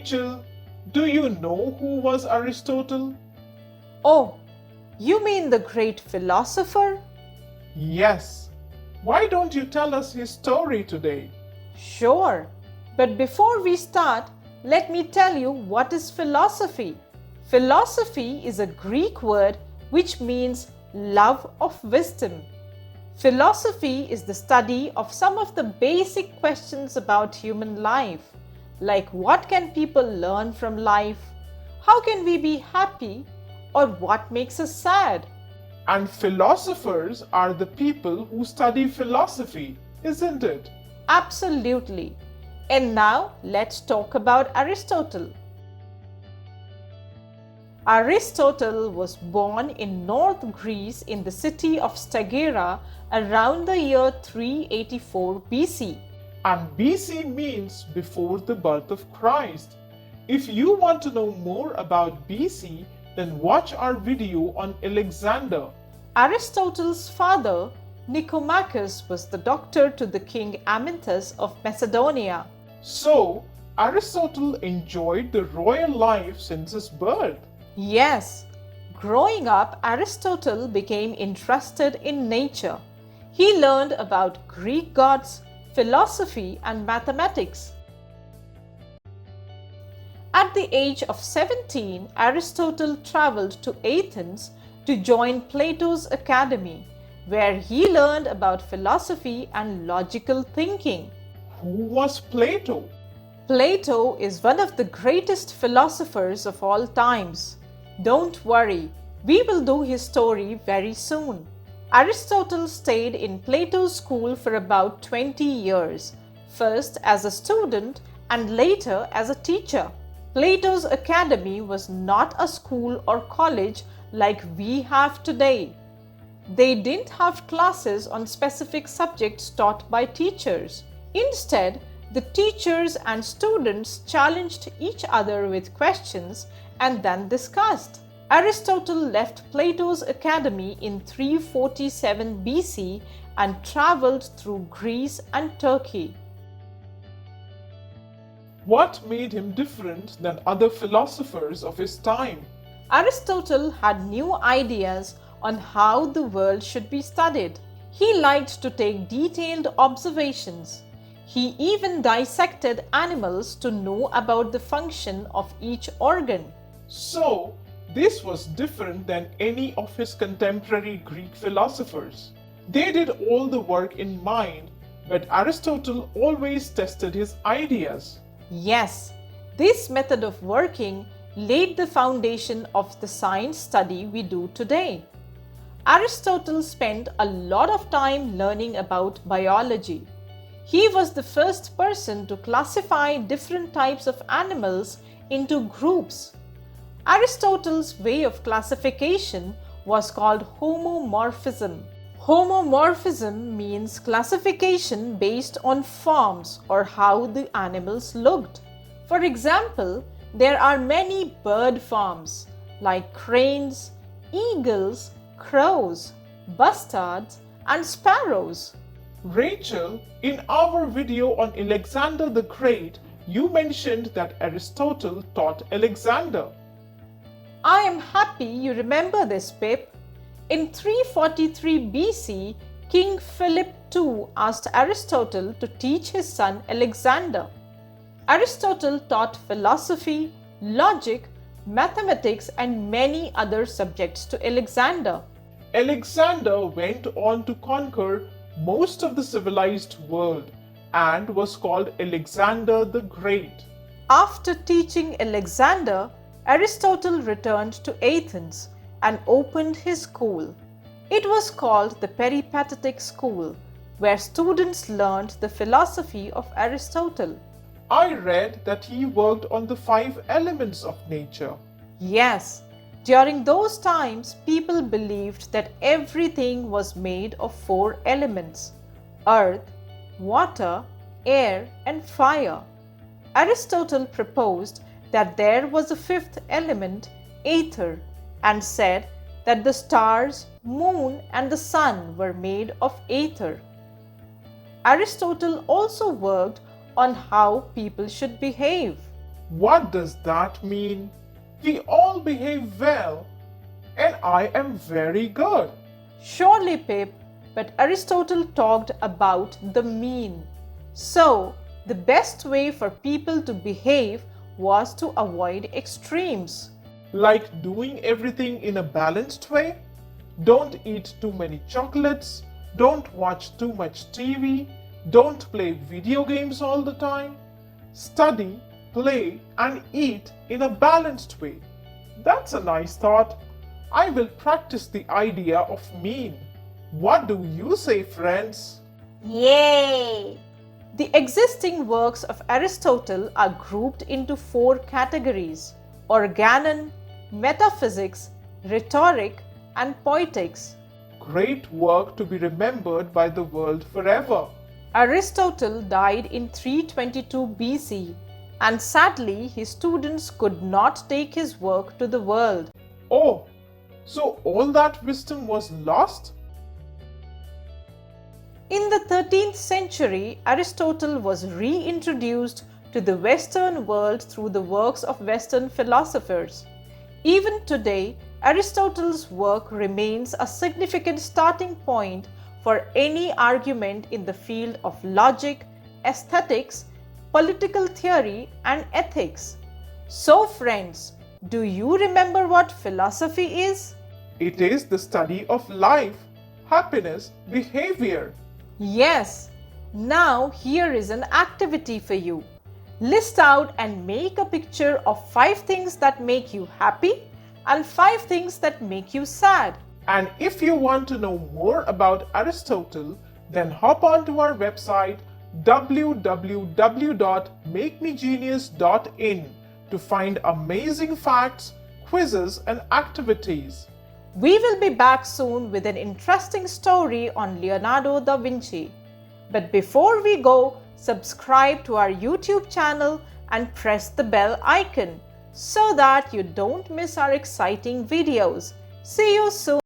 Rachel, do you know who was Aristotle? Oh, you mean the great philosopher? Yes. Why don't you tell us his story today? Sure. But before we start, let me tell you what is philosophy. Philosophy is a Greek word which means love of wisdom. Philosophy is the study of some of the basic questions about human life, like what can people learn from life, how can we be happy, or what makes us sad. And philosophers are the people who study philosophy, isn't it? Absolutely. And now let's talk about Aristotle. Aristotle was born in North Greece in the city of Stagira around the year 384 BC. And BC means before the birth of Christ. If you want to know more about BC, then watch our video on Alexander. Aristotle's father, Nicomachus, was the doctor to the King Amyntas of Macedonia. So, Aristotle enjoyed the royal life since his birth. Yes, growing up, Aristotle became interested in nature. He learned about Greek gods, philosophy, and mathematics. At the age of 17, Aristotle traveled to Athens to join Plato's academy, where he learned about philosophy and logical thinking. Who was Plato? Plato is one of the greatest philosophers of all times. Don't worry, we will do his story very soon. Aristotle stayed in Plato's school for about 20 years, first as a student and later as a teacher. Plato's academy was not a school or college like we have today. They didn't have classes on specific subjects taught by teachers. Instead, the teachers and students challenged each other with questions and then discussed. Aristotle left Plato's academy in 347 BC and traveled through Greece and Turkey. What made him different than other philosophers of his time? Aristotle had new ideas on how the world should be studied. He liked to take detailed observations. He even dissected animals to know about the function of each organ. So, this was different than any of his contemporary Greek philosophers. They did all the work in mind, but Aristotle always tested his ideas. Yes, this method of working laid the foundation of the science study we do today. Aristotle spent a lot of time learning about biology. He was the first person to classify different types of animals into groups. Aristotle's way of classification was called homomorphism. Homomorphism means classification based on forms or how the animals looked. For example, there are many bird forms like cranes, eagles, crows, bustards, and sparrows. Rachel, in our video on Alexander the Great, you mentioned that Aristotle taught Alexander. I am happy you remember this, Pip. In 343 BC, King Philip II asked Aristotle to teach his son Alexander. Aristotle taught philosophy, logic, mathematics, and many other subjects to Alexander. Alexander went on to conquer most of the civilized world and was called Alexander the Great. After teaching Alexander, Aristotle returned to Athens and opened his school. It was called the Peripatetic School, where students learned the philosophy of Aristotle. I read that he worked on the 5 elements of nature. Yes, during those times, people believed that everything was made of 4 elements: earth, water, air, and fire. Aristotle proposed that there was a 5th element, ether, and said that the stars, moon, and the sun were made of ether. Aristotle also worked on how people should behave. What does that mean? We all behave well, and I am very good. Surely, Pip, but Aristotle talked about the mean. So, the best way for people to behave was to avoid extremes. Like doing everything in a balanced way? Don't eat too many chocolates, don't watch too much TV, don't play video games all the time. Study, play, and eat in a balanced way. That's a nice thought. I will practice the idea of mean. What do you say, friends? Yay! The existing works of Aristotle are grouped into 4 categories: organon, metaphysics, rhetoric, and poetics. Great work to be remembered by the world forever. Aristotle died in 322 BC, and sadly, his students could not take his work to the world. Oh, so all that wisdom was lost? In the 13th century, Aristotle was reintroduced to the Western world through the works of Western philosophers. Even today, Aristotle's work remains a significant starting point for any argument in the field of logic, aesthetics, political theory, and ethics. So, friends, do you remember what philosophy is? It is the study of life, happiness, behavior. Yes. Now, here is an activity for you. List out and make a picture of 5 things that make you happy and 5 things that make you sad. And if you want to know more about Aristotle, then hop on to our website www.makemegenius.in to find amazing facts, quizzes, and activities. We will be back soon with an interesting story on Leonardo da Vinci. But before we go, subscribe to our YouTube channel and press the bell icon so that you don't miss our exciting videos. See you soon.